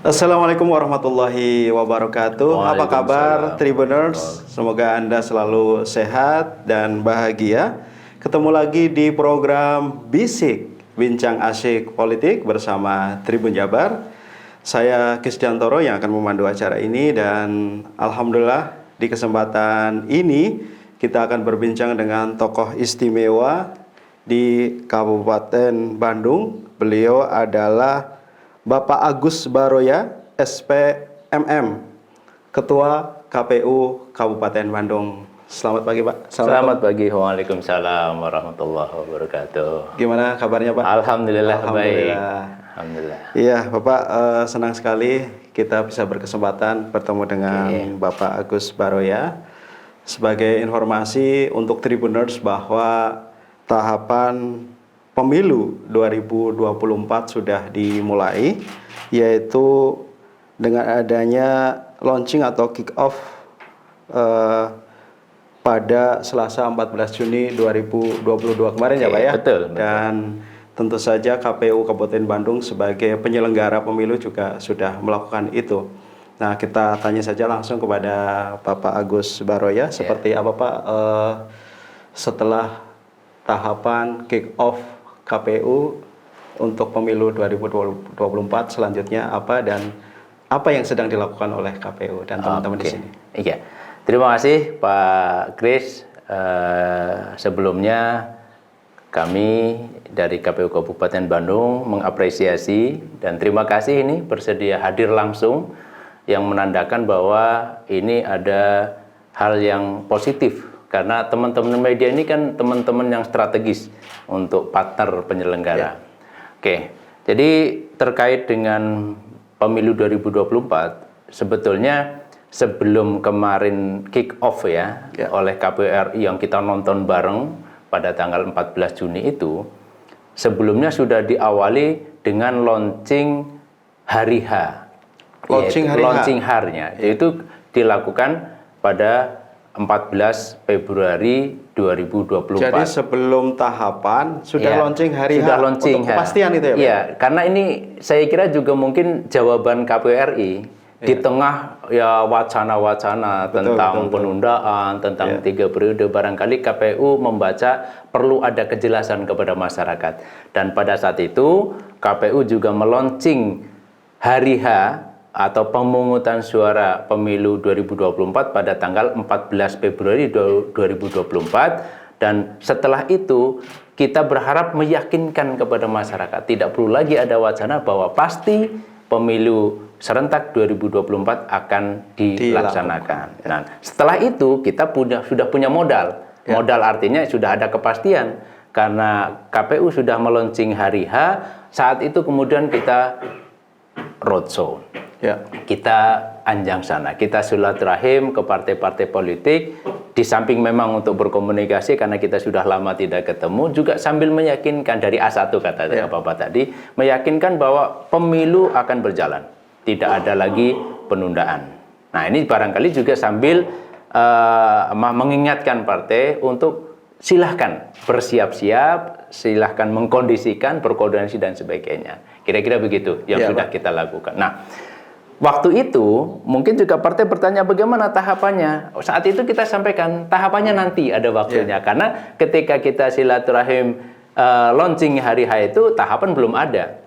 Assalamualaikum warahmatullahi wabarakatuh. Apa kabar Waalaikumsalam. Tribuners? Semoga Anda selalu sehat dan bahagia. Ketemu lagi di program Bisik, Bincang Asyik Politik bersama Tribun Jabar. Saya Kisdiantoro yang akan memandu acara ini dan Alhamdulillah di kesempatan ini kita akan berbincang dengan tokoh istimewa di Kabupaten Bandung. Beliau adalah Bapak Agus Baroya, SPMM, Ketua KPU Kabupaten Bandung. Selamat pagi, Pak. Selamat pagi. Waalaikumsalam warahmatullahi wabarakatuh. Gimana kabarnya, Pak? Alhamdulillah, baik. Alhamdulillah. Alhamdulillah. Iya, Bapak, senang sekali kita bisa berkesempatan bertemu dengan Bapak Agus Baroya. Sebagai informasi untuk Tribuners bahwa tahapan Pemilu 2024 sudah dimulai, yaitu dengan adanya launching atau kick off pada Selasa 14 Juni 2022 kemarin ya Pak ya? Betul. Dan tentu saja KPU Kabupaten Bandung sebagai penyelenggara pemilu juga sudah melakukan itu. Nah, kita tanya saja langsung kepada Bapak Agus Baroya, seperti apa Pak setelah tahapan kick off KPU untuk pemilu 2024 selanjutnya apa dan apa yang sedang dilakukan oleh KPU dan teman-teman di sini. Iya. Terima kasih Pak Kris. Sebelumnya kami dari KPU Kabupaten Bandung mengapresiasi dan terima kasih ini bersedia hadir langsung yang menandakan bahwa ini ada hal yang positif. Karena teman-teman media ini kan teman-teman yang strategis untuk partner penyelenggara. Oke, jadi terkait dengan pemilu 2024, sebetulnya sebelum kemarin kick off oleh KPU RI yang kita nonton bareng pada tanggal 14 Juni itu, sebelumnya sudah diawali dengan launching hari H. Launching hari-nya, yaitu dilakukan pada 14 Februari 2024. Jadi sebelum tahapan sudah launching hari sudah H launching untuk kepastian itu ya Pak? Iya, karena ini saya kira juga mungkin jawaban KPU RI di tengah wacana-wacana tentang penundaan, tentang 3 periode, barangkali KPU membaca perlu ada kejelasan kepada masyarakat. Dan pada saat itu KPU juga meluncing hari H atau pemungutan suara pemilu 2024 pada tanggal 14 Februari 2024 dan setelah itu kita berharap meyakinkan kepada masyarakat tidak perlu lagi ada wacana bahwa pasti pemilu serentak 2024 akan dilaksanakan. Nah, setelah itu kita sudah punya modal. Modal artinya sudah ada kepastian karena KPU sudah meluncing hari H, saat itu kemudian kita roadshow. Kita anjang sana, kita silaturahim ke partai-partai politik, di samping memang untuk berkomunikasi karena kita sudah lama tidak ketemu, juga sambil meyakinkan dari A1 kata Bapak tadi, meyakinkan bahwa pemilu akan berjalan, tidak ada lagi penundaan. Nah, ini barangkali juga sambil mengingatkan partai untuk silahkan bersiap-siap, silahkan mengkondisikan, berkoordinasi dan sebagainya. Kira-kira begitu yang sudah kita lakukan. Nah, waktu itu mungkin juga partai bertanya bagaimana tahapannya. Saat itu kita sampaikan tahapannya nanti ada waktunya. Karena ketika kita silaturahim launching hari H itu tahapan belum ada.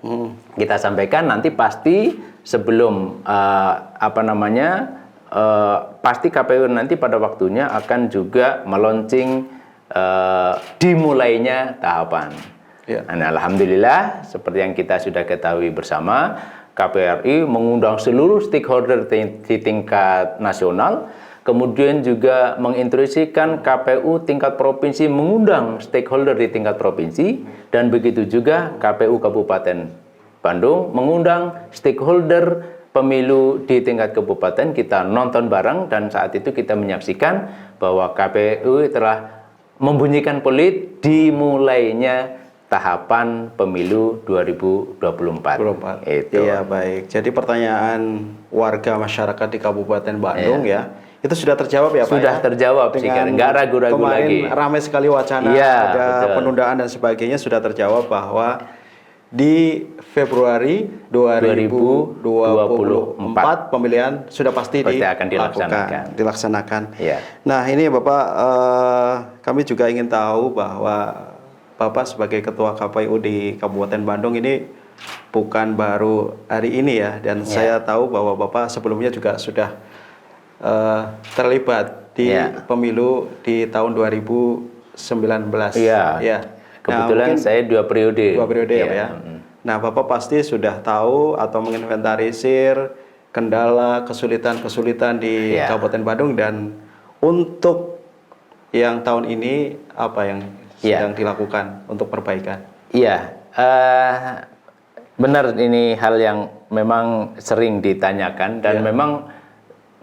Kita sampaikan nanti pasti sebelum pasti KPU nanti pada waktunya akan juga melaunching dimulainya tahapan. Nah, alhamdulillah seperti yang kita sudah ketahui bersama, KPU RI mengundang seluruh stakeholder di tingkat nasional, kemudian juga menginstruksikan KPU tingkat provinsi mengundang stakeholder di tingkat provinsi, dan begitu juga KPU Kabupaten Bandung mengundang stakeholder pemilu di tingkat kabupaten. Kita nonton bareng dan saat itu kita menyaksikan bahwa KPU telah membunyikan peluit dimulainya tahapan pemilu 2024. Itu. Iya, baik. Jadi pertanyaan warga masyarakat di Kabupaten Bandung itu sudah terjawab ya Pak? Sudah terjawab sih, nggak ragu-ragu lagi. Kemarin ramai sekali wacana ada penundaan dan sebagainya, sudah terjawab bahwa di Februari 2024 pemilihan sudah pasti akan dilaksanakan. Ya. Nah ini Bapak, kami juga ingin tahu bahwa Bapak sebagai Ketua KPU di Kabupaten Bandung ini bukan baru hari ini ya, dan saya tahu bahwa Bapak sebelumnya juga sudah terlibat di pemilu di tahun 2019. Iya. Ya. Kebetulan saya 2 periode. 2 periode ya Pak ya. Nah Bapak pasti sudah tahu atau menginventarisir kendala, kesulitan-kesulitan di Kabupaten Bandung, dan untuk yang tahun ini apa yang sedang dilakukan untuk perbaikan? Iya, benar, ini hal yang memang sering ditanyakan dan memang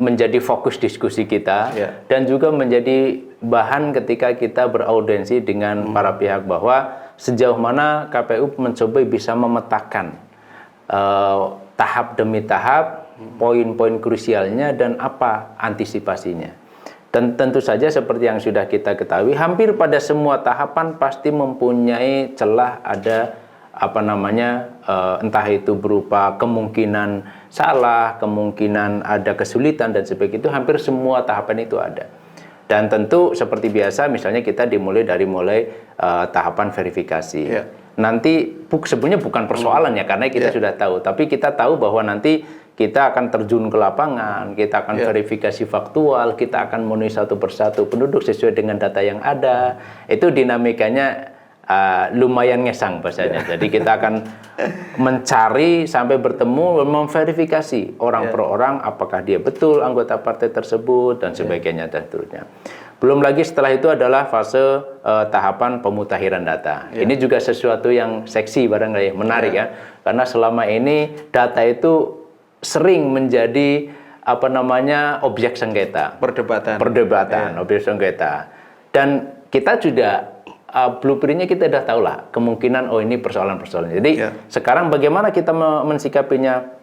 menjadi fokus diskusi kita dan juga menjadi bahan ketika kita beraudiensi dengan para pihak bahwa sejauh mana KPU mencoba bisa memetakan tahap demi tahap poin-poin krusialnya dan apa antisipasinya. Dan tentu saja seperti yang sudah kita ketahui, hampir pada semua tahapan pasti mempunyai celah, ada entah itu berupa kemungkinan salah, kemungkinan ada kesulitan dan sebagainya. Itu hampir semua tahapan itu ada. Dan tentu seperti biasa, misalnya kita dimulai dari tahapan verifikasi. Nanti sebenarnya bukan persoalan ya, karena kita sudah tahu. Tapi kita tahu bahwa nanti kita akan terjun ke lapangan, kita akan verifikasi faktual, kita akan memenuhi satu persatu penduduk sesuai dengan data yang ada. Itu dinamikanya lumayan ngesang bahasanya. Jadi kita akan mencari sampai bertemu, memverifikasi orang per orang apakah dia betul anggota partai tersebut dan sebagainya dan seterusnya. Belum lagi setelah itu adalah fase tahapan pemutahiran data. Ini juga sesuatu yang seksi barangkali, menarik ya. Karena selama ini data itu sering menjadi objek sengketa, perdebatan, objek sengketa. Dan kita juga blueprintnya kita sudah tahu lah kemungkinan ini persoalan-persoalan. Jadi sekarang bagaimana kita mensikapinya?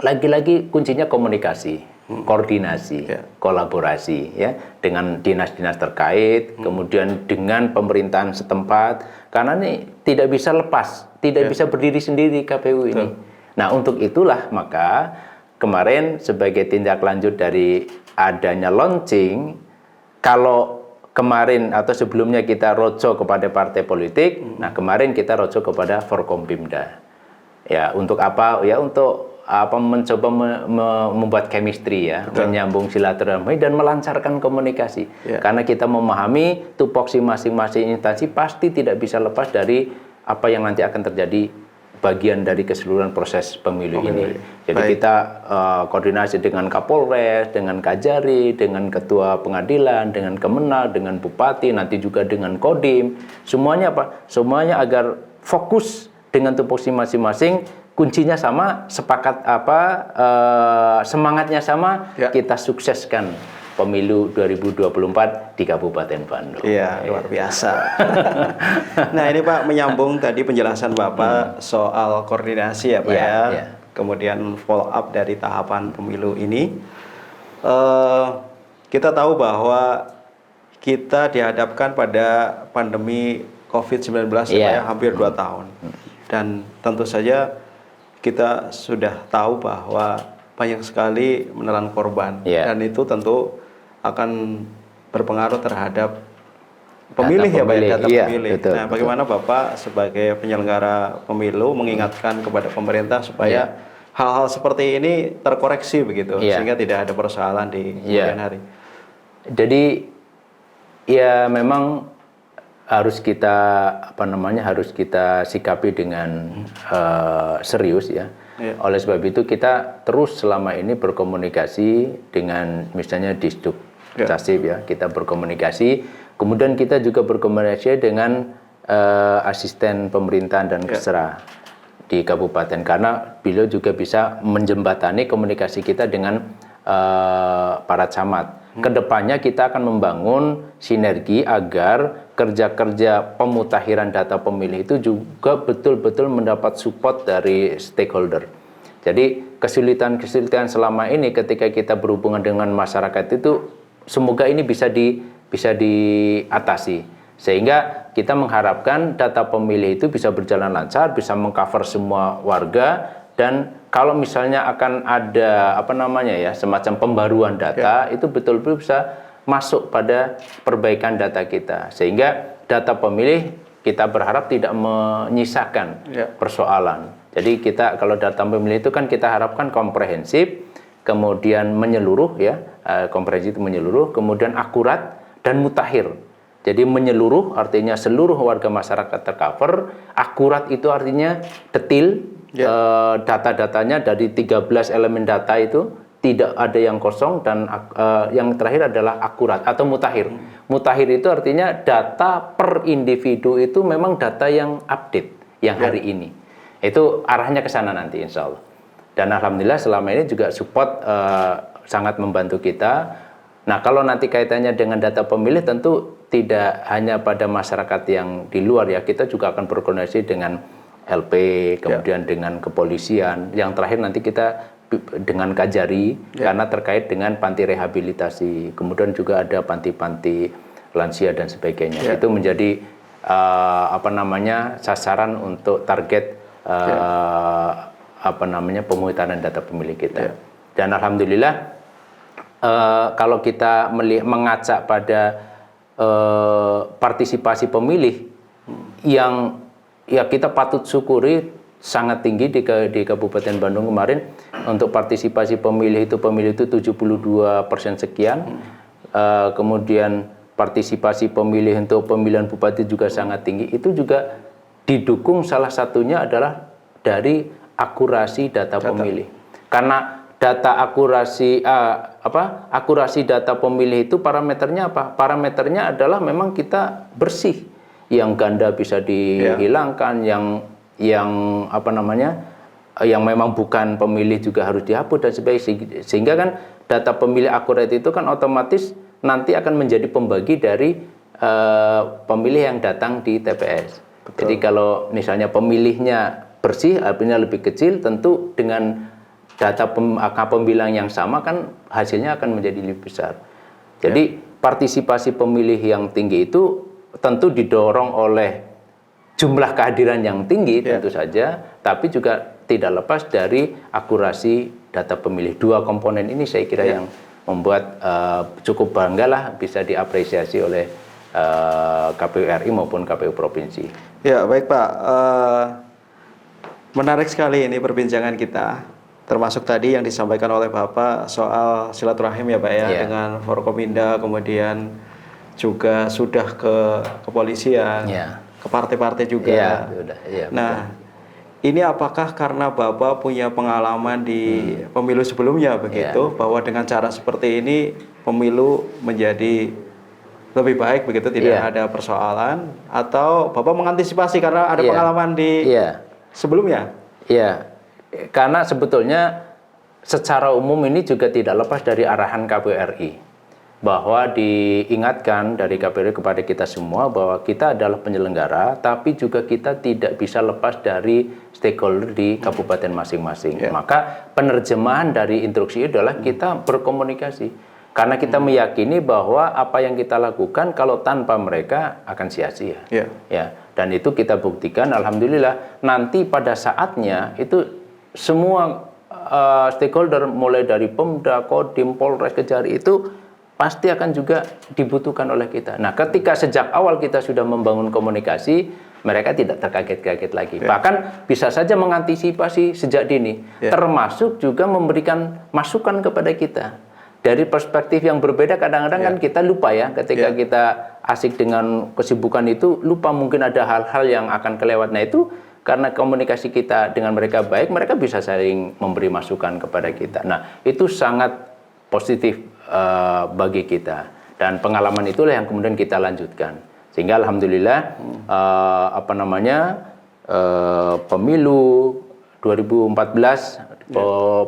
Lagi-lagi kuncinya komunikasi, koordinasi, kolaborasi ya dengan dinas-dinas terkait, kemudian dengan pemerintahan setempat. Karena ini tidak bisa lepas, tidak bisa berdiri sendiri KPU ini. Nah, untuk itulah maka kemarin sebagai tindak lanjut dari adanya launching, kalau kemarin atau sebelumnya kita roadshow kepada partai politik, nah kemarin kita roadshow kepada Forkompimda. Ya, untuk apa? Ya untuk mencoba membuat chemistry ya, menyambung silaturahmi dan melancarkan komunikasi. Karena kita memahami tupoksi masing-masing instansi pasti tidak bisa lepas dari apa yang nanti akan terjadi bagian dari keseluruhan proses pemilu ini. Jadi kita koordinasi dengan Kapolres, dengan Kajari, dengan Ketua Pengadilan, dengan Kemenag, dengan Bupati, nanti juga dengan Kodim. Semuanya Semuanya agar fokus dengan tupoksi masing-masing, kuncinya sama, sepakat semangatnya sama, kita sukseskan pemilu 2024 di Kabupaten Bandung. Iya, luar biasa. Nah ini Pak, menyambung tadi penjelasan Bapak soal koordinasi ya Pak kemudian follow up dari tahapan pemilu ini. Kita tahu bahwa kita dihadapkan pada pandemi COVID-19 hampir 2 tahun. Dan tentu saja kita sudah tahu bahwa banyak sekali menelan korban. Dan itu tentu akan berpengaruh terhadap pemilih data pemilih. Betul, nah, bagaimana Bapak sebagai penyelenggara pemilu mengingatkan kepada pemerintah supaya hal-hal seperti ini terkoreksi begitu, sehingga tidak ada persoalan di kemudian hari. Jadi ya memang harus kita harus kita sikapi dengan serius ya. Oleh sebab itu kita terus selama ini berkomunikasi dengan misalnya Disduk Casib ya, kita berkomunikasi, kemudian kita juga berkomunikasi dengan asisten pemerintahan dan Kesra di kabupaten, karena beliau juga bisa menjembatani komunikasi kita dengan para camat. Kedepannya kita akan membangun sinergi agar kerja-kerja pemutakhiran data pemilih itu juga betul-betul mendapat support dari stakeholder. Jadi kesulitan-kesulitan selama ini ketika kita berhubungan dengan masyarakat itu semoga ini bisa diatasi. Sehingga kita mengharapkan data pemilih itu bisa berjalan lancar, bisa mengcover semua warga, dan kalau misalnya akan ada semacam pembaruan data, itu betul-betul bisa masuk pada perbaikan data kita. Sehingga data pemilih kita berharap tidak menyisakan persoalan. Jadi kita kalau data pemilih itu kan kita harapkan komprehensif, kemudian menyeluruh komprehensif itu menyeluruh, kemudian akurat dan mutakhir. Jadi menyeluruh artinya seluruh warga masyarakat tercover, akurat itu artinya detail, data-datanya dari 13 elemen data itu tidak ada yang kosong, dan yang terakhir adalah akurat atau mutakhir. Mutakhir itu artinya data per individu itu memang data yang update, yang hari ini. Itu arahnya ke sana nanti insya Allah. Dan alhamdulillah selama ini juga support sangat membantu kita. Nah, kalau nanti kaitannya dengan data pemilih tentu tidak hanya pada masyarakat yang di luar ya, kita juga akan berkoordinasi dengan LP, kemudian dengan kepolisian. Yang terakhir nanti kita dengan Kajari karena terkait dengan panti rehabilitasi. Kemudian juga ada panti-panti lansia dan sebagainya. Itu menjadi sasaran untuk target pemuhitanan data pemilih kita. Dan alhamdulillah kalau kita mengacak pada partisipasi pemilih yang kita patut syukuri sangat tinggi di Kabupaten Bandung kemarin. Untuk partisipasi pemilih itu 72% sekian. Kemudian partisipasi pemilih untuk pemilihan bupati juga sangat tinggi. Itu juga didukung salah satunya adalah dari akurasi data pemilih. Karena data akurasi data pemilih itu parameternya apa? Parameternya adalah memang kita bersih. Yang ganda bisa dihilangkan, yang memang bukan pemilih juga harus dihapus dan sebagainya. Sehingga kan data pemilih akurat itu kan otomatis nanti akan menjadi pembagi dari pemilih yang datang di TPS. Betul. Jadi kalau misalnya pemilihnya bersih, artinya lebih kecil, tentu dengan data angka pembilang yang sama kan hasilnya akan menjadi lebih besar. Jadi partisipasi pemilih yang tinggi itu tentu didorong oleh jumlah kehadiran yang tinggi tentu saja, tapi juga tidak lepas dari akurasi data pemilih. Dua komponen ini saya kira yang membuat cukup bangga lah bisa diapresiasi oleh KPU RI maupun KPU Provinsi. Ya, baik Pak. Menarik sekali ini perbincangan kita. Termasuk tadi yang disampaikan oleh Bapak soal silaturahim ya Pak ya, dengan Forkominda, kemudian juga sudah ke kepolisian, ke partai-partai juga. Nah, ini apakah karena Bapak punya pengalaman di pemilu sebelumnya begitu, bahwa dengan cara seperti ini pemilu menjadi lebih baik begitu, tidak ada persoalan, atau Bapak mengantisipasi karena ada pengalaman di sebelumnya? Iya. Karena sebetulnya secara umum ini juga tidak lepas dari arahan KPU RI, bahwa diingatkan dari KPU RI kepada kita semua bahwa kita adalah penyelenggara, tapi juga kita tidak bisa lepas dari stakeholder di kabupaten masing-masing. Maka penerjemahan dari instruksi itu adalah kita berkomunikasi, karena kita meyakini bahwa apa yang kita lakukan kalau tanpa mereka akan sia-sia. Dan itu kita buktikan, alhamdulillah nanti pada saatnya itu semua stakeholder mulai dari Pemda, Kodim, Polres, Kejari itu pasti akan juga dibutuhkan oleh kita. Nah, ketika sejak awal kita sudah membangun komunikasi, mereka tidak terkaget-kaget lagi. Bahkan bisa saja mengantisipasi sejak dini, termasuk juga memberikan masukan kepada kita. Dari perspektif yang berbeda, kadang-kadang kan kita lupa ya, ketika kita asik dengan kesibukan itu, lupa mungkin ada hal-hal yang akan kelewat. Nah itu karena komunikasi kita dengan mereka baik, mereka bisa saling memberi masukan kepada kita. Nah, itu sangat positif bagi kita. Dan pengalaman itulah yang kemudian kita lanjutkan. Sehingga alhamdulillah pemilu 2014,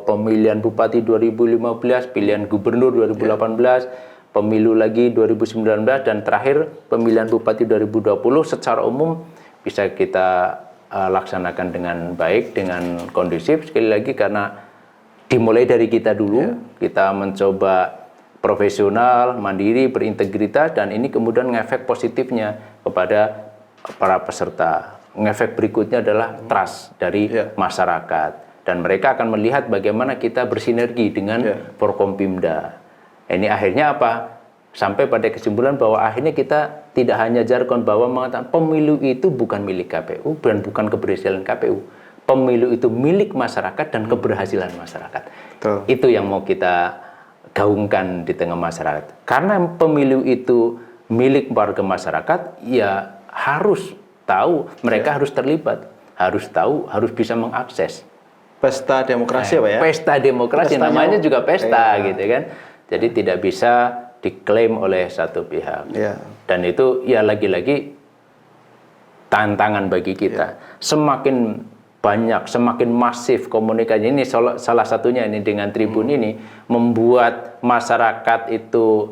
pemilihan bupati 2015, pilihan gubernur 2018, pemilu lagi 2019, dan terakhir pemilihan bupati 2020 secara umum bisa kita laksanakan dengan baik, dengan kondusif. Sekali lagi karena dimulai dari kita dulu, kita mencoba profesional, mandiri, berintegritas, dan ini kemudian ngefek positifnya kepada para peserta. Efek berikutnya adalah trust dari masyarakat, dan mereka akan melihat bagaimana kita bersinergi dengan Forkompimda. Ini akhirnya apa? Sampai pada kesimpulan bahwa akhirnya kita tidak hanya jargon bahwa mengatakan pemilu itu bukan milik KPU dan bukan keberhasilan KPU. Pemilu itu milik masyarakat dan keberhasilan masyarakat. Betul. Itu yang mau kita gaungkan di tengah masyarakat. Karena pemilu itu milik warga masyarakat, ya harus tahu, mereka harus terlibat, harus tahu, harus bisa mengakses. Pesta demokrasi Pak ya? Pesta demokrasi, namanya juga pesta gitu kan. Jadi tidak bisa diklaim oleh satu pihak. Dan itu ya lagi-lagi tantangan bagi kita. Semakin banyak, semakin masif komunikasi ini, salah satunya ini dengan Tribun ini membuat masyarakat itu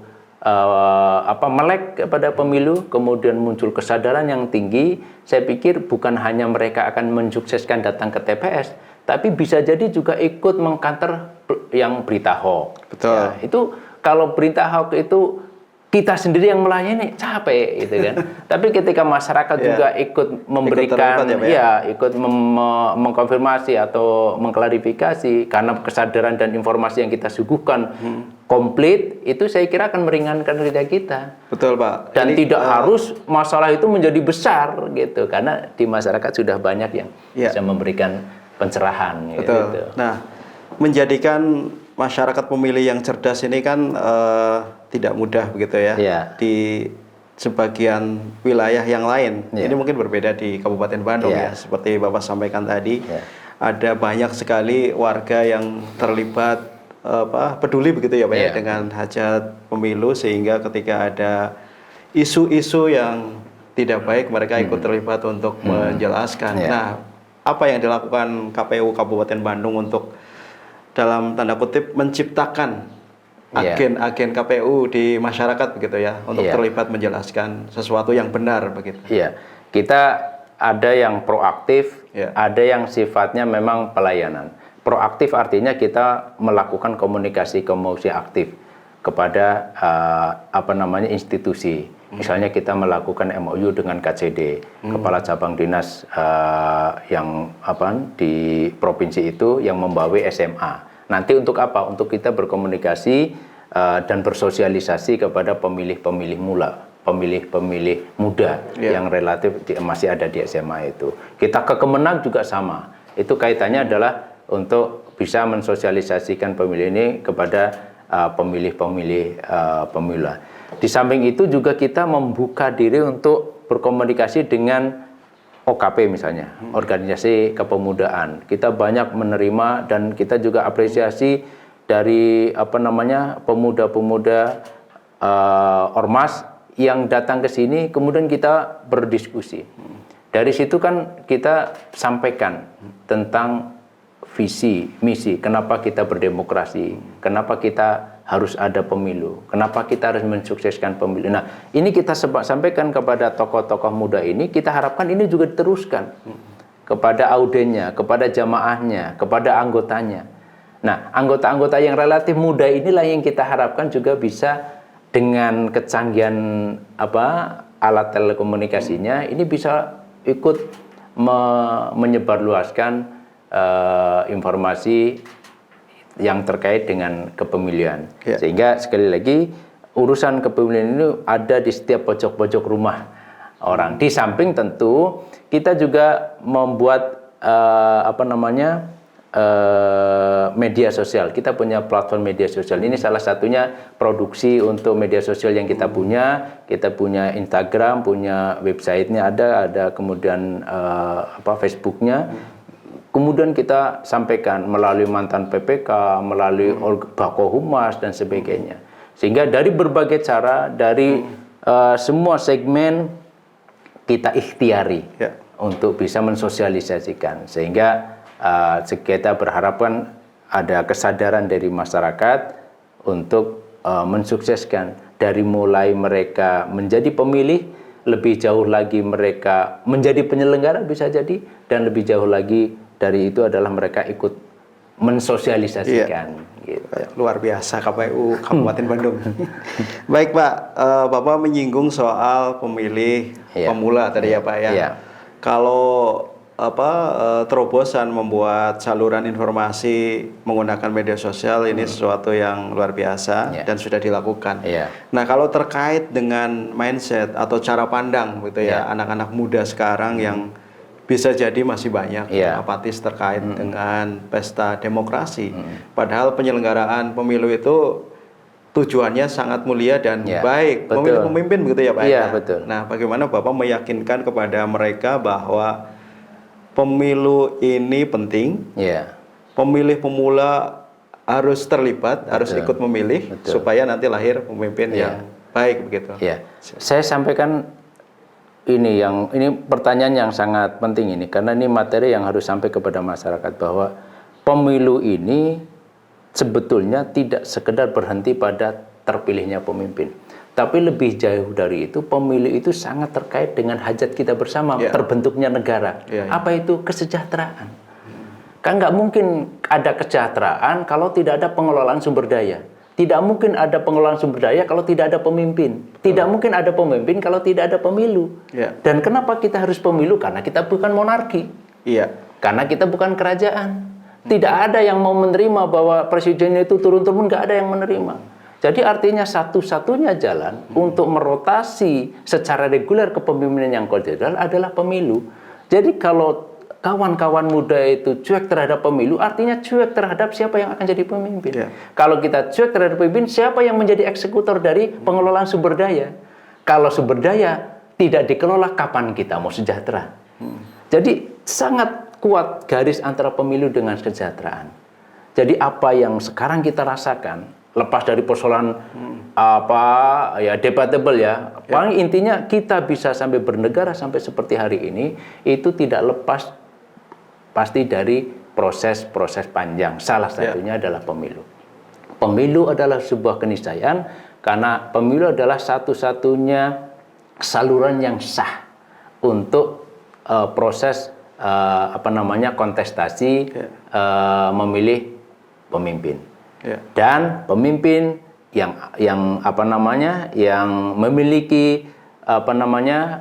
melek kepada pemilu, kemudian muncul kesadaran yang tinggi. Saya pikir bukan hanya mereka akan mensukseskan datang ke TPS, tapi bisa jadi juga ikut mengkanter yang berita hoax. Betul. Ya, itu kalau berita hoax itu kita sendiri yang melayani capek gitu kan. Tapi ketika masyarakat juga ikut memberikan ikut mengkonfirmasi atau mengklarifikasi karena kesadaran dan informasi yang kita suguhkan komplit, itu saya kira akan meringankan kerja kita. Betul Pak. Dan tidak harus masalah itu menjadi besar gitu, karena di masyarakat sudah banyak yang bisa memberikan pencerahan. Betul. Gitu. Nah, menjadikan masyarakat pemilih yang cerdas ini kan tidak mudah begitu ya. Di sebagian wilayah yang lain, ini mungkin berbeda di Kabupaten Bandung ya. Seperti Bapak sampaikan tadi, ada banyak sekali warga yang terlibat peduli begitu ya Pak ya, dengan hajat pemilu, sehingga ketika ada isu-isu yang tidak baik mereka ikut terlibat untuk menjelaskan. Nah, apa yang dilakukan KPU Kabupaten Bandung untuk dalam tanda kutip menciptakan agen-agen KPU di masyarakat begitu ya, untuk terlibat menjelaskan sesuatu yang benar begitu. Iya, kita ada yang proaktif, ada yang sifatnya memang pelayanan. Proaktif artinya kita melakukan komunikasi aktif kepada institusi. Misalnya kita melakukan MOU dengan KCD, Kepala Cabang Dinas yang di provinsi itu yang membawa SMA. Nanti untuk apa? Untuk kita berkomunikasi dan bersosialisasi kepada pemilih-pemilih muda yang relatif masih ada di SMA itu. Kita ke Kemenang juga sama. Itu kaitannya adalah untuk bisa mensosialisasikan pemilih ini kepada pemilih-pemilih pemula. Di samping itu juga kita membuka diri untuk berkomunikasi dengan OKP misalnya, organisasi kepemudaan. Kita banyak menerima dan kita juga apresiasi dari pemuda-pemuda ormas yang datang ke sini, kemudian kita berdiskusi. Dari situ kan kita sampaikan tentang visi, misi, kenapa kita berdemokrasi, kenapa kita harus ada pemilu, kenapa kita harus mensukseskan pemilu. Nah, ini kita sampaikan kepada tokoh-tokoh muda ini, kita harapkan ini juga diteruskan kepada audiennya, kepada jamaahnya, kepada anggotanya. Nah, anggota-anggota yang relatif muda inilah yang kita harapkan juga bisa dengan kecanggihan alat telekomunikasinya, ini bisa ikut menyebarluaskan informasi yang terkait dengan kepemilian. Sehingga sekali lagi urusan kepemilian ini ada di setiap pojok-pojok rumah orang. Di samping tentu kita juga membuat media sosial. Kita punya platform media sosial. Ini salah satunya produksi untuk media sosial yang kita punya. Kita punya Instagram, punya websitenya ada kemudian Facebooknya. Kemudian kita sampaikan melalui mantan PPK, melalui Bako Humas dan sebagainya. Sehingga dari berbagai cara, dari semua segmen kita ikhtiari untuk bisa mensosialisasikan. Sehingga kita berharapkan ada kesadaran dari masyarakat untuk mensukseskan, dari mulai mereka menjadi pemilih, lebih jauh lagi mereka menjadi penyelenggara bisa jadi, dan lebih jauh lagi dari itu adalah mereka ikut mensosialisasikan. Gitu. Luar biasa KPU Kabupaten Bandung. Baik Pak, Bapak menyinggung soal pemilih pemula tadi ya Pak ya. Iya. Kalau terobosan membuat saluran informasi menggunakan media sosial ini sesuatu yang luar biasa dan sudah dilakukan. Nah kalau terkait dengan mindset atau cara pandang gitu ya anak-anak muda sekarang yang bisa jadi masih banyak apatis terkait dengan pesta demokrasi. Padahal penyelenggaraan pemilu itu tujuannya sangat mulia dan baik. Memilih pemimpin begitu ya Pak? Iya, betul. Nah bagaimana Bapak meyakinkan kepada mereka bahwa pemilu ini penting, pemilih pemula harus terlibat, harus ikut memilih, supaya nanti lahir pemimpin yang baik begitu. Saya sampaikan ini pertanyaan yang sangat penting ini, karena ini materi yang harus sampai kepada masyarakat bahwa pemilu ini sebetulnya tidak sekedar berhenti pada terpilihnya pemimpin. Tapi lebih jauh dari itu, pemilu itu sangat terkait dengan hajat kita bersama, terbentuknya negara. Apa itu? Kesejahteraan. Kan nggak mungkin ada kesejahteraan kalau tidak ada pengelolaan sumber daya. Tidak mungkin ada pengelolaan sumber daya kalau tidak ada pemimpin. Tidak mungkin ada pemimpin kalau tidak ada pemilu. Dan kenapa kita harus pemilu? Karena kita bukan monarki. Karena kita bukan kerajaan. Tidak ada yang mau menerima bahwa presidennya itu turun-turun, nggak ada yang menerima. Jadi artinya satu-satunya jalan untuk merotasi secara reguler kepemimpinan yang kolonial adalah pemilu. Jadi kalau kawan-kawan muda itu cuek terhadap pemilu, artinya cuek terhadap siapa yang akan jadi pemimpin. Kalau kita cuek terhadap pemimpin, siapa yang menjadi eksekutor dari pengelolaan sumber daya? Kalau sumber daya tidak dikelola, kapan kita mau sejahtera? Jadi sangat kuat garis antara pemilu dengan kesejahteraan. Jadi apa yang sekarang kita rasakan, lepas dari persoalan debatable ya. Paling intinya kita bisa sampai bernegara sampai seperti hari ini itu tidak lepas pasti dari proses-proses panjang. Salah satunya adalah pemilu. Pemilu adalah sebuah keniscayaan karena pemilu adalah satu-satunya saluran yang sah untuk proses kontestasi memilih pemimpin. Dan pemimpin yang memiliki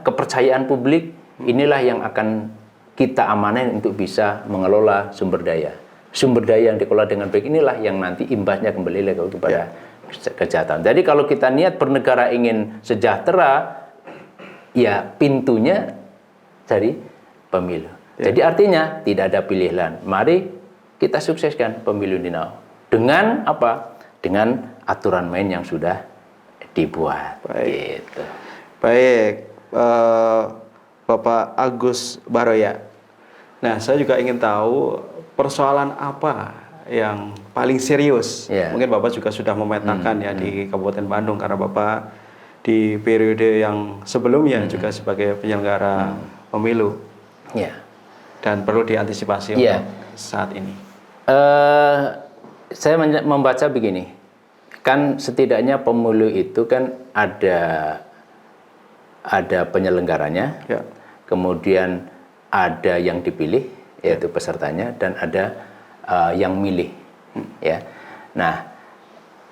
kepercayaan publik, inilah yang akan kita amanin untuk bisa mengelola sumber daya. Sumber daya yang dikelola dengan baik inilah yang nanti imbasnya kembali lagi kepada kesejahteraan. Jadi kalau kita niat bernegara ingin sejahtera, ya pintunya dari pemilu. Jadi artinya tidak ada pilihan. Mari kita sukseskan pemilu ini now. Dengan apa? Dengan aturan main yang sudah dibuat. Baik. Gitu. Baik, Bapak Agus Baroya. Nah, saya juga ingin tahu persoalan apa yang paling serius. Mungkin Bapak juga sudah memetakan di Kabupaten Bandung karena Bapak di periode yang sebelumnya juga sebagai penyelenggara pemilu. Dan perlu diantisipasi untuk saat ini. Saya membaca begini, kan setidaknya pemilu itu kan ada penyelenggaranya, kemudian ada yang dipilih yaitu pesertanya dan ada yang milih, Nah,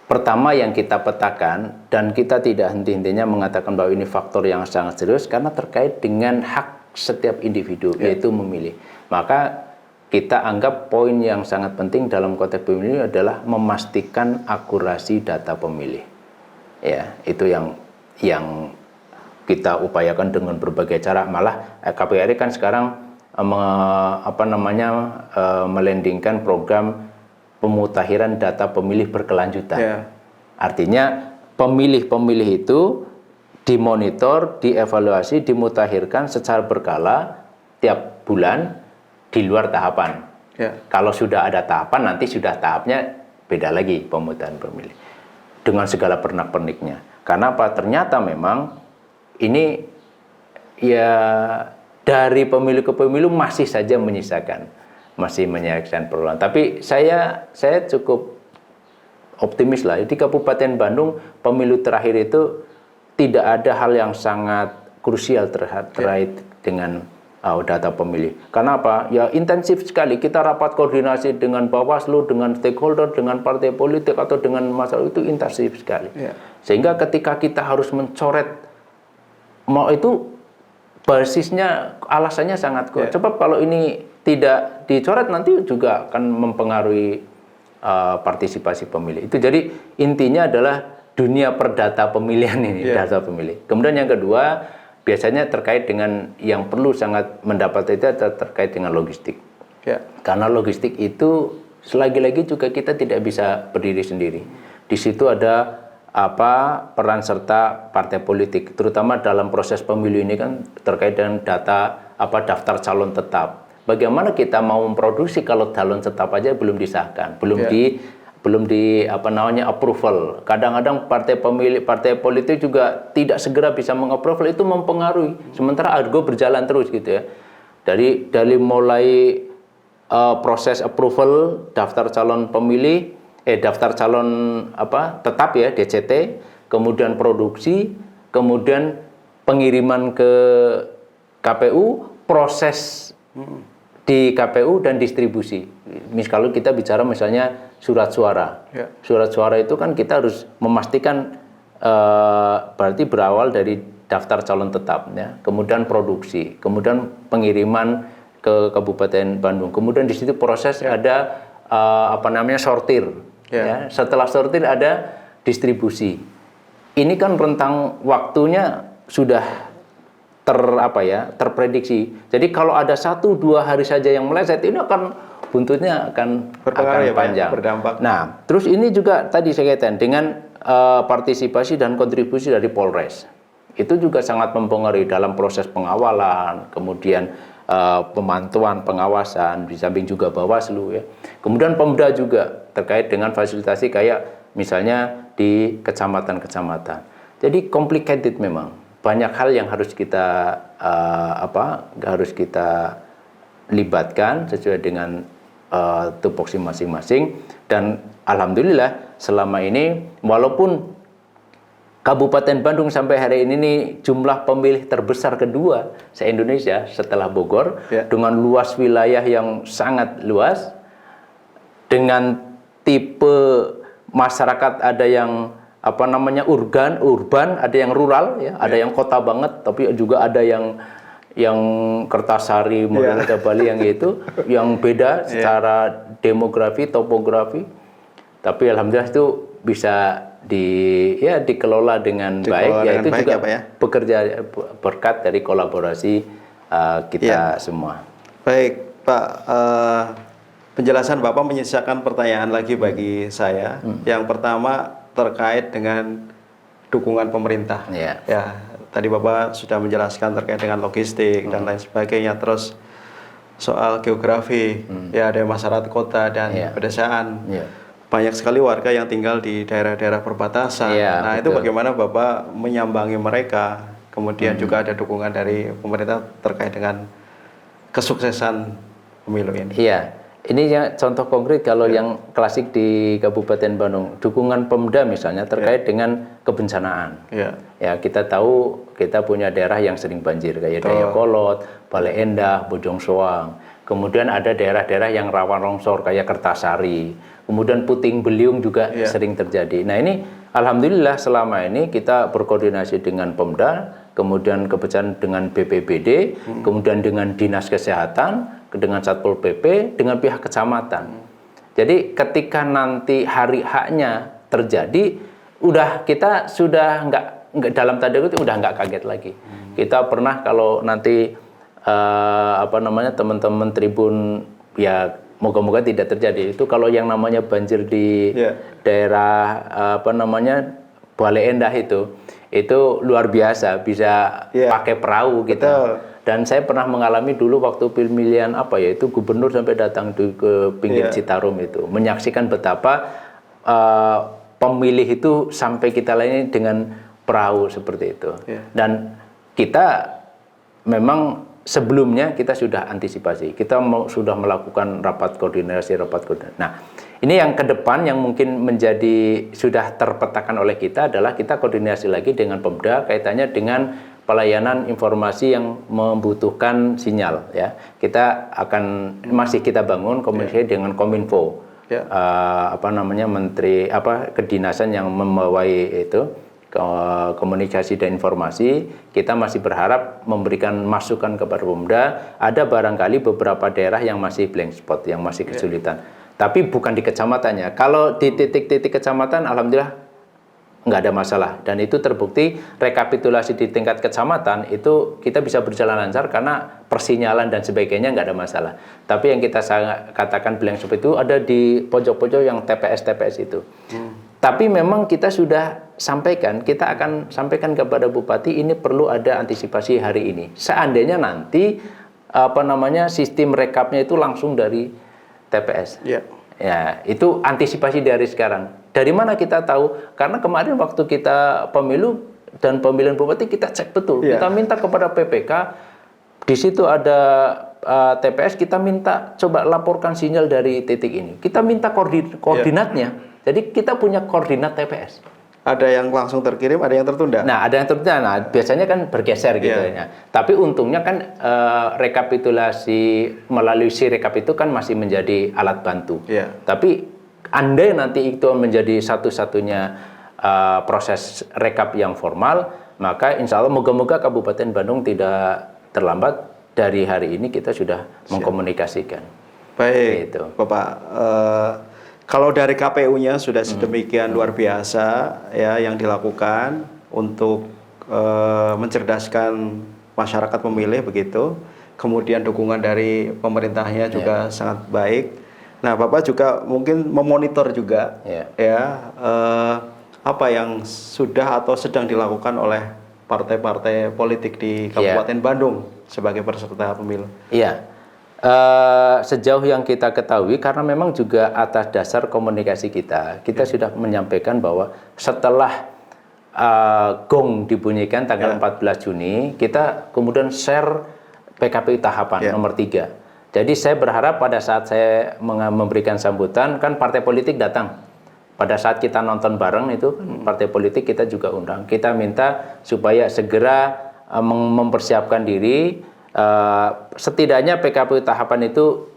pertama yang kita petakan dan kita tidak henti-hentinya mengatakan bahwa ini faktor yang sangat serius karena terkait dengan hak setiap individu yaitu memilih. Maka kita anggap poin yang sangat penting dalam konteks pemilu adalah memastikan akurasi data pemilih. Itu yang kita upayakan dengan berbagai cara. Malah KPRI kan sekarang melandingkan program pemutakhiran data pemilih berkelanjutan. Artinya pemilih-pemilih itu dimonitor, dievaluasi, dimutakhirkan secara berkala tiap bulan di luar tahapan. Kalau sudah ada tahapan, nanti sudah tahapnya beda lagi pemutusan pemilih dengan segala pernak-perniknya. Karena apa? Ternyata memang ini dari pemilu ke pemilu masih saja menyisakan perlawanan. Tapi saya cukup optimis lah. Di Kabupaten Bandung pemilu terakhir itu tidak ada hal yang sangat krusial terkait dengan data pemilih. Karena apa? Ya intensif sekali kita rapat koordinasi dengan Bawaslu, dengan stakeholder, dengan partai politik atau dengan masalah itu intensif sekali. Sehingga ketika kita harus mencoret mau itu basisnya alasannya sangat kuat. Sebab kalau ini tidak dicoret nanti juga akan mempengaruhi partisipasi pemilih. Itu jadi intinya adalah dunia perdata pemilihan ini, data pemilih. Kemudian yang kedua biasanya terkait dengan yang perlu sangat mendapat itu adalah terkait dengan logistik. Karena logistik itu selagi-lagi juga kita tidak bisa berdiri sendiri. Di situ ada peran serta partai politik, terutama dalam proses pemilu ini kan terkait dengan data daftar calon tetap. Bagaimana kita mau memproduksi kalau calon tetap aja belum disahkan, belum di approval. Kadang-kadang partai politik juga tidak segera bisa mengapproval, itu mempengaruhi. Sementara argo berjalan terus gitu ya. Dari mulai proses approval daftar calon pemilih, daftar calon tetap ya DCT, kemudian produksi, kemudian pengiriman ke KPU, proses di KPU dan distribusi. Kalau kita bicara misalnya surat suara. Surat suara itu kan kita harus memastikan berarti berawal dari daftar calon tetap ya. Kemudian produksi, kemudian pengiriman ke Kabupaten Bandung. Kemudian di situ proses ada sortir. Ya. Setelah sortir ada distribusi. Ini kan rentang waktunya sudah terprediksi. Jadi kalau ada 1-2 hari saja yang meleset, ini akan buntutnya akan panjang. Berdampak. Nah, terus ini juga tadi saya katakan dengan partisipasi dan kontribusi dari Polres. Itu juga sangat mempengaruhi dalam proses pengawalan, kemudian pemantauan, pengawasan, di samping juga Bawaslu ya. Kemudian Pemda juga terkait dengan fasilitasi kayak misalnya di kecamatan-kecamatan. Jadi complicated memang. Banyak hal yang harus kita libatkan sesuai dengan tupoksi masing-masing. Dan alhamdulillah selama ini walaupun Kabupaten Bandung sampai hari ini nih jumlah pemilih terbesar kedua se-Indonesia setelah Bogor dengan luas wilayah yang sangat luas, dengan tipe masyarakat ada yang urban, ada yang rural ya, ada yang kota banget, tapi juga ada yang Kertasari, Morelia, Bali yang itu yang beda secara demografi, topografi. Tapi alhamdulillah itu bisa dikelola dengan baik, yaitu juga bekerja berkat dari kolaborasi kita semua. Baik, Pak, penjelasan Bapak menyisakan pertanyaan lagi bagi saya. Yang pertama terkait dengan dukungan pemerintah. Ya, tadi Bapak sudah menjelaskan terkait dengan logistik dan lain sebagainya. Terus soal geografi, ya ada masyarakat kota dan pedesaan. Banyak sekali warga yang tinggal di daerah-daerah perbatasan. Nah, betul. Itu bagaimana Bapak menyambangi mereka? Kemudian juga ada dukungan dari pemerintah terkait dengan kesuksesan pemilu ini. Iya. Ini ya contoh konkret kalau yang klasik di Kabupaten Bandung, dukungan Pemda misalnya terkait dengan kebencanaan. Ya, kita tahu kita punya daerah yang sering banjir kayak Dayakolot, Bale Endah, Bojong Soang. Kemudian ada daerah-daerah yang rawan longsor kayak Kertasari. Kemudian Puting Beliung juga sering terjadi. Nah, ini alhamdulillah selama ini kita berkoordinasi dengan Pemda, kemudian kebetulan dengan BPBD, kemudian dengan Dinas Kesehatan, dengan Satpol PP, dengan pihak kecamatan. Jadi ketika nanti hari H-nya terjadi, kita sudah nggak dalam tanda kutip udah nggak kaget lagi. Kita pernah kalau nanti teman-teman Tribun ya moga-moga tidak terjadi. Itu kalau yang namanya banjir di daerah Bale Endah itu luar biasa, bisa pakai perahu kita. Betul. Dan saya pernah mengalami dulu waktu pemilihan itu gubernur sampai datang ke pinggir Citarum itu, menyaksikan betapa pemilih itu sampai kita layani dengan perahu seperti itu. Dan kita memang sebelumnya kita sudah antisipasi, kita sudah melakukan rapat koordinasi. Nah, ini yang ke depan yang mungkin sudah terpetakan oleh kita adalah kita koordinasi lagi dengan Pemda kaitannya dengan pelayanan informasi yang membutuhkan sinyal ya. Kita masih kita bangun komunikasi dengan Kominfo. Menteri kedinasan yang membawahi itu komunikasi dan informasi. Kita masih berharap memberikan masukan kepada Pemda. Ada barangkali beberapa daerah yang masih blank spot, yang masih kesulitan. Tapi bukan di kecamatannya. Kalau di titik-titik kecamatan, alhamdulillah nggak ada masalah. Dan itu terbukti rekapitulasi di tingkat kecamatan itu kita bisa berjalan lancar karena persinyalan dan sebagainya nggak ada masalah. Tapi yang kita katakan blank spot itu ada di pojok-pojok yang TPS itu. Tapi memang kita sudah sampaikan, kita akan sampaikan kepada Bupati ini perlu ada antisipasi hari ini. Seandainya nanti sistem rekapnya itu langsung dari TPS. Ya, itu antisipasi dari sekarang. Dari mana kita tahu? Karena kemarin waktu kita pemilu dan pemilihan bupati kita cek betul. Kita minta kepada PPK, di situ ada TPS, kita minta coba laporkan sinyal dari titik ini. Kita minta koordinatnya. Jadi kita punya koordinat TPS. Ada yang langsung terkirim, ada yang tertunda. Nah, ada yang tertunda. Nah, biasanya kan bergeser gitu ya. Tapi untungnya kan rekapitulasi melalui Sirekap itu kan masih menjadi alat bantu. Tapi andai nanti itu menjadi satu-satunya proses rekap yang formal, maka insya Allah moga-moga Kabupaten Bandung tidak terlambat. Dari hari ini kita sudah mengkomunikasikan. Baik, gitu. Bapak. Kalau dari KPU-nya sudah sedemikian luar biasa ya yang dilakukan untuk mencerdaskan masyarakat pemilih begitu. Kemudian dukungan dari pemerintahnya juga sangat baik. Nah, Bapak juga mungkin memonitor juga apa yang sudah atau sedang dilakukan oleh partai-partai politik di Kabupaten Bandung sebagai peserta pemilu. Iya. Sejauh yang kita ketahui, karena memang juga atas dasar komunikasi kita sudah menyampaikan bahwa setelah gong dibunyikan tanggal 14 Juni, kita kemudian share PKPU tahapan nomor 3. Jadi saya berharap pada saat saya memberikan sambutan, kan partai politik datang. Pada saat kita nonton bareng itu, partai politik kita juga undang. Kita minta supaya segera mempersiapkan diri. Setidaknya PKPU tahapan itu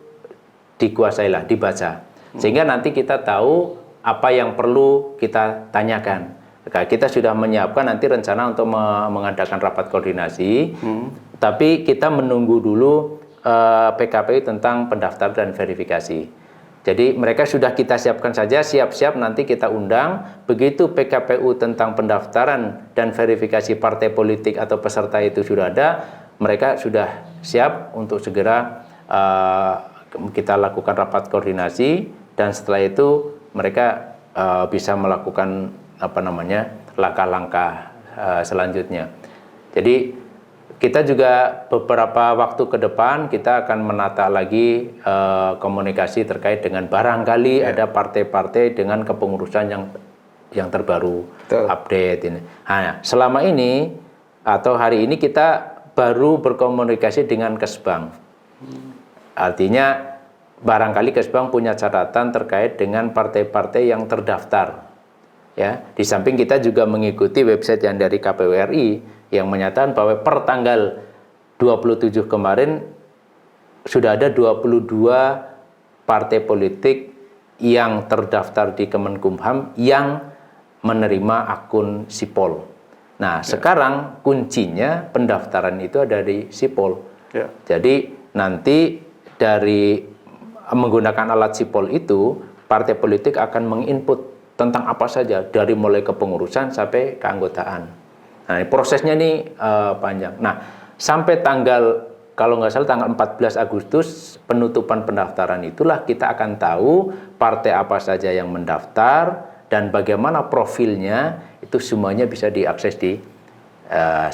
dikuasailah, dibaca. Sehingga nanti kita tahu apa yang perlu kita tanyakan. Kita sudah menyiapkan nanti rencana untuk mengadakan rapat koordinasi. Tapi kita menunggu dulu PKPU tentang pendaftaran dan verifikasi. Jadi mereka sudah kita siapkan saja, siap-siap nanti kita undang. Begitu PKPU tentang pendaftaran dan verifikasi partai politik atau peserta itu sudah ada, mereka sudah siap untuk segera kita lakukan rapat koordinasi, dan setelah itu mereka bisa melakukan langkah-langkah selanjutnya. Jadi kita juga beberapa waktu ke depan kita akan menata lagi komunikasi terkait dengan barangkali ada partai-partai dengan kepengurusan yang terbaru. Update ini. Nah, selama ini atau hari ini kita baru berkomunikasi dengan Kesbang. Artinya barangkali Kesbang punya catatan terkait dengan partai-partai yang terdaftar. Ya, di samping kita juga mengikuti website yang dari KPU RI yang menyatakan bahwa per tanggal 27 kemarin sudah ada 22 partai politik yang terdaftar di Kemenkumham yang menerima akun Sipol. Nah, sekarang kuncinya pendaftaran itu ada di Sipol. Jadi nanti dari menggunakan alat Sipol itu, partai politik akan menginput tentang apa saja, dari mulai kepengurusan sampai keanggotaan. Nah, prosesnya ini panjang. Nah, sampai tanggal, kalau nggak salah tanggal 14 Agustus, penutupan pendaftaran itulah kita akan tahu partai apa saja yang mendaftar, dan bagaimana profilnya, itu semuanya bisa diakses di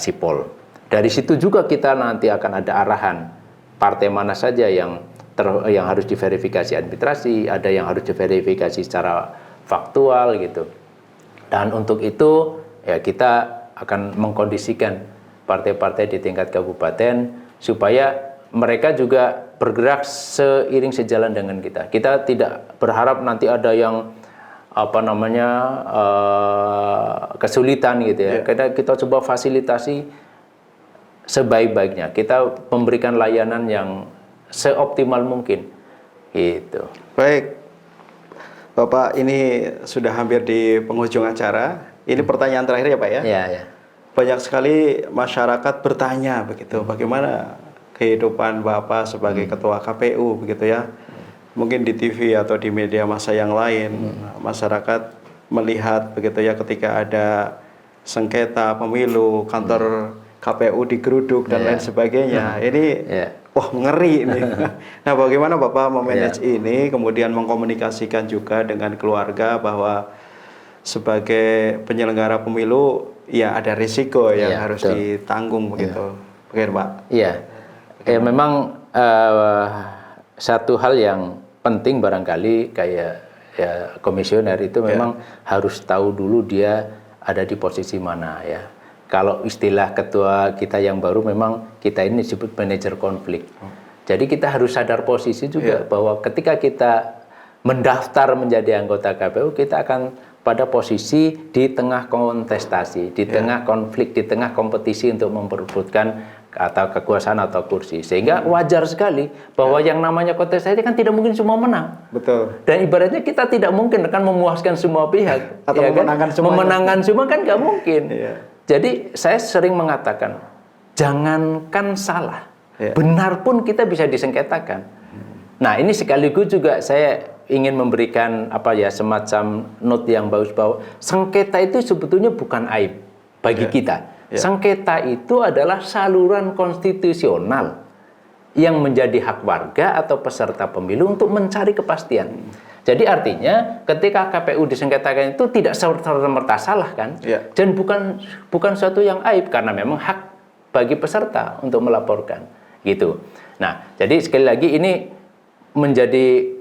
Sipol. Dari situ juga kita nanti akan ada arahan partai mana saja yang harus diverifikasi administrasi, ada yang harus diverifikasi secara faktual gitu. Dan untuk itu ya kita akan mengkondisikan partai-partai di tingkat kabupaten supaya mereka juga bergerak seiring sejalan dengan kita. Kita tidak berharap nanti ada yang kesulitan gitu ya. Kita coba fasilitasi sebaik-baiknya. Kita memberikan layanan yang seoptimal mungkin. Gitu. Baik, Bapak, ini sudah hampir di penghujung acara. Ini pertanyaan terakhir ya Pak ya? Ya, ya. Banyak sekali masyarakat bertanya begitu, bagaimana kehidupan Bapak sebagai Ketua KPU begitu ya? Mungkin di TV atau di media massa yang lain, masyarakat melihat begitu ya ketika ada sengketa pemilu, kantor KPU digeruduk dan lain sebagainya. Ini wah ngeri ini. Nah, bagaimana Bapak memanage ini, kemudian mengkomunikasikan juga dengan keluarga bahwa sebagai penyelenggara pemilu ya ada risiko yang harus ditanggung begitu. Bagaimana Pak? Iya. Ya memang satu hal yang penting barangkali kayak ya komisioner itu memang harus tahu dulu dia ada di posisi mana ya. Kalau istilah ketua kita yang baru memang kita ini disebut manajer konflik. Jadi kita harus sadar posisi juga bahwa ketika kita mendaftar menjadi anggota KPU, kita akan pada posisi di tengah kontestasi, di tengah konflik, di tengah kompetisi untuk memperebutkan atau kekuasaan atau kursi. Sehingga wajar sekali bahwa yang namanya kontestasi kan tidak mungkin semua menang. Betul. Dan ibaratnya kita tidak mungkin akan memuaskan semua pihak. Atau ya memenangkan kan? Memenangkan semua kan nggak mungkin. Jadi saya sering mengatakan, jangankan salah, benar pun kita bisa disengketakan. Nah ini sekaligus juga saya ingin memberikan semacam note yang bagus bahwa sengketa itu sebetulnya bukan aib bagi kita. Sengketa itu adalah saluran konstitusional yang menjadi hak warga atau peserta pemilu untuk mencari kepastian. Jadi artinya ketika KPU disengketakan itu tidak serta-merta salah kan? Dan bukan suatu yang aib karena memang hak bagi peserta untuk melaporkan gitu. Nah, jadi sekali lagi ini menjadi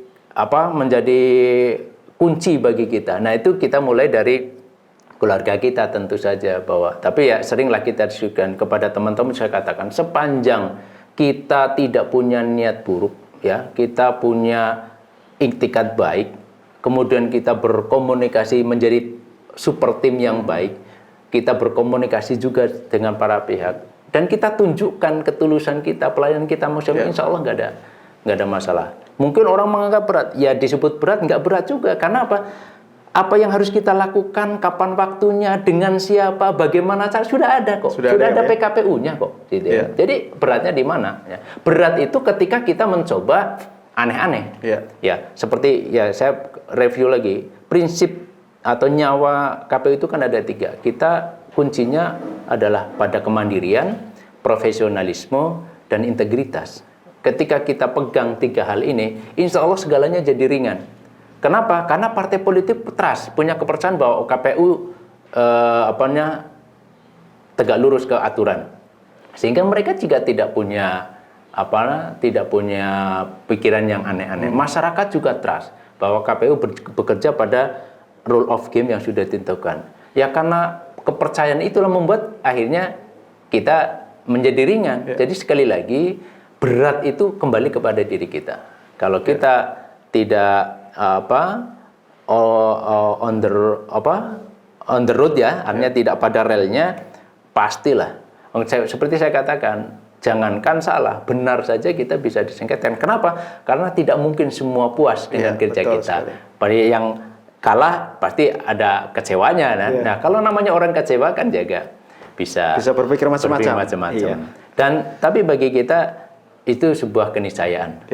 kunci bagi kita. Nah, itu kita mulai dari keluarga kita tentu saja bahwa tapi ya seringlah kita diskusikan kepada teman-teman, saya katakan sepanjang kita tidak punya niat buruk ya, kita punya iktikat baik, kemudian kita berkomunikasi menjadi super tim yang baik, kita berkomunikasi juga dengan para pihak dan kita tunjukkan ketulusan kita, pelayanan kita, insya Allah nggak ada masalah. Mungkin orang menganggap berat, ya disebut berat, nggak berat juga. Karena apa? Apa yang harus kita lakukan, kapan waktunya, dengan siapa, bagaimana cara, sudah ada kok. Sudah ada PKPU-nya kok. Gitu ya. Jadi beratnya di mana? Ya. Berat itu ketika kita mencoba aneh-aneh. Ya, seperti ya saya review lagi. Prinsip atau nyawa KPU itu kan ada 3. Kita kuncinya adalah pada kemandirian, profesionalisme, dan integritas. Ketika kita pegang 3 hal ini, insya Allah segalanya jadi ringan. Kenapa? Karena partai politik trust, punya kepercayaan bahwa KPU tegak lurus ke aturan. Sehingga mereka juga tidak punya pikiran yang aneh-aneh. Masyarakat juga trust bahwa KPU bekerja pada rule of game yang sudah ditentukan. Ya karena kepercayaan itulah membuat akhirnya kita menjadi ringan. Jadi sekali lagi berat itu kembali kepada diri kita. Kalau kita tidak on the road ya, artinya tidak pada relnya, pastilah. Seperti saya katakan, jangankan salah, benar saja kita bisa disengketkan. Kenapa? Karena tidak mungkin semua puas dengan kerja kita. Pada yang kalah pasti ada kecewanya. Nah, kalau namanya orang kecewa kan juga bisa berpikir macam-macam. Dan tapi bagi kita itu sebuah keniscayaan,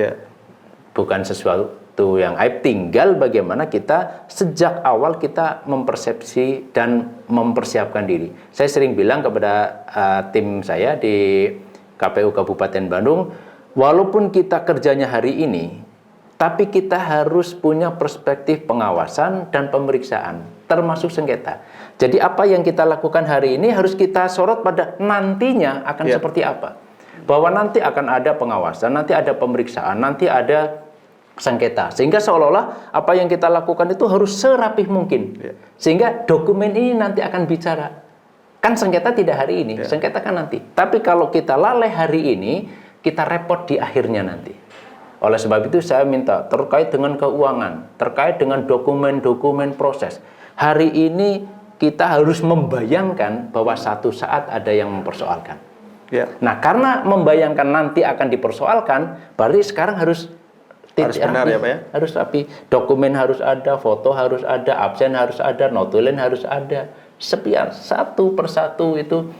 bukan sesuatu yang aib. Tinggal bagaimana kita sejak awal kita mempersepsi dan mempersiapkan diri. Saya sering bilang kepada tim saya di KPU Kabupaten Bandung, walaupun kita kerjanya hari ini, tapi kita harus punya perspektif pengawasan dan pemeriksaan, termasuk sengketa. Jadi apa yang kita lakukan hari ini harus kita sorot pada nantinya akan seperti apa. Bahwa nanti akan ada pengawasan, nanti ada pemeriksaan, nanti ada sengketa. Sehingga seolah-olah apa yang kita lakukan itu harus serapih mungkin. Sehingga dokumen ini nanti akan bicara. Kan sengketa tidak hari ini, sengketa kan nanti. Tapi kalau kita lalai hari ini, kita repot di akhirnya nanti. Oleh sebab itu saya minta terkait dengan keuangan, terkait dengan dokumen-dokumen proses. Hari ini kita harus membayangkan bahwa satu saat ada yang mempersoalkan. Ya. Nah, karena membayangkan nanti akan dipersoalkan, berarti sekarang harus benar ya Pak ya? Harus rapi. Dokumen harus ada, foto harus ada, absen harus ada, notulen harus ada. Sepian satu persatu itu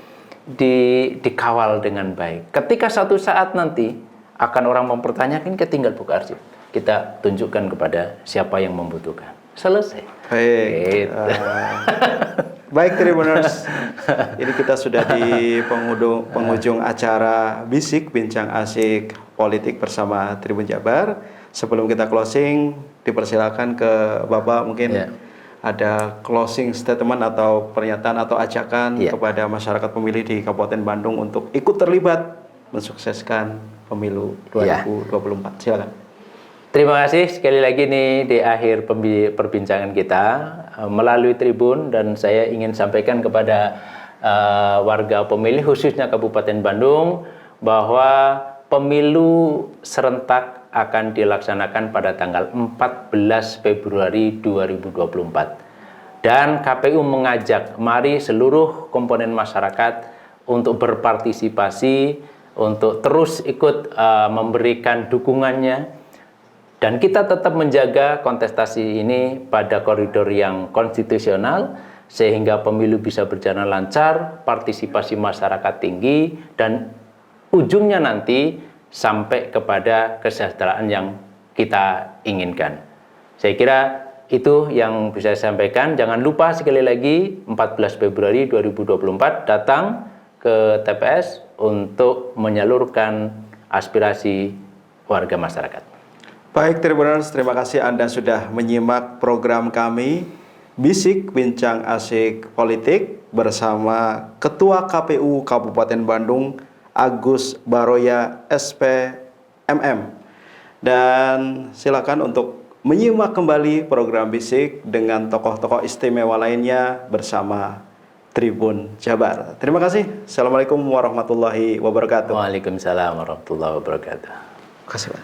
dikawal dengan baik. Ketika satu saat nanti akan orang mempertanyakan, kita tinggal buka arsip. Kita tunjukkan kepada siapa yang membutuhkan. Selesai. Baik. Gitu. Baik Tribuners, ini kita sudah di penghujung acara Bisik Bincang Asik Politik bersama Tribun Jabar. Sebelum kita closing, dipersilakan ke Bapak mungkin ada closing statement atau pernyataan atau ajakan kepada masyarakat pemilih di Kabupaten Bandung untuk ikut terlibat mensukseskan pemilu 2024. Silakan. Terima kasih sekali lagi nih di akhir perbincangan kita melalui Tribun, dan saya ingin sampaikan kepada warga pemilih khususnya Kabupaten Bandung bahwa pemilu serentak akan dilaksanakan pada tanggal 14 Februari 2024. Dan KPU mengajak mari seluruh komponen masyarakat untuk berpartisipasi, untuk terus ikut memberikan dukungannya. Dan kita tetap menjaga kontestasi ini pada koridor yang konstitusional sehingga pemilu bisa berjalan lancar, partisipasi masyarakat tinggi, dan ujungnya nanti sampai kepada kesejahteraan yang kita inginkan. Saya kira itu yang bisa saya sampaikan. Jangan lupa sekali lagi 14 Februari 2024 datang ke TPS untuk menyalurkan aspirasi warga masyarakat. Baik Tribuners, terima kasih Anda sudah menyimak program kami Bisik Bincang Asik Politik bersama Ketua KPU Kabupaten Bandung Agus Baroya SPMM. Dan silakan untuk menyimak kembali program Bisik dengan tokoh-tokoh istimewa lainnya bersama Tribun Jabar. Terima kasih. Assalamualaikum warahmatullahi wabarakatuh. Waalaikumsalam warahmatullahi wabarakatuh. Terima kasih Pak.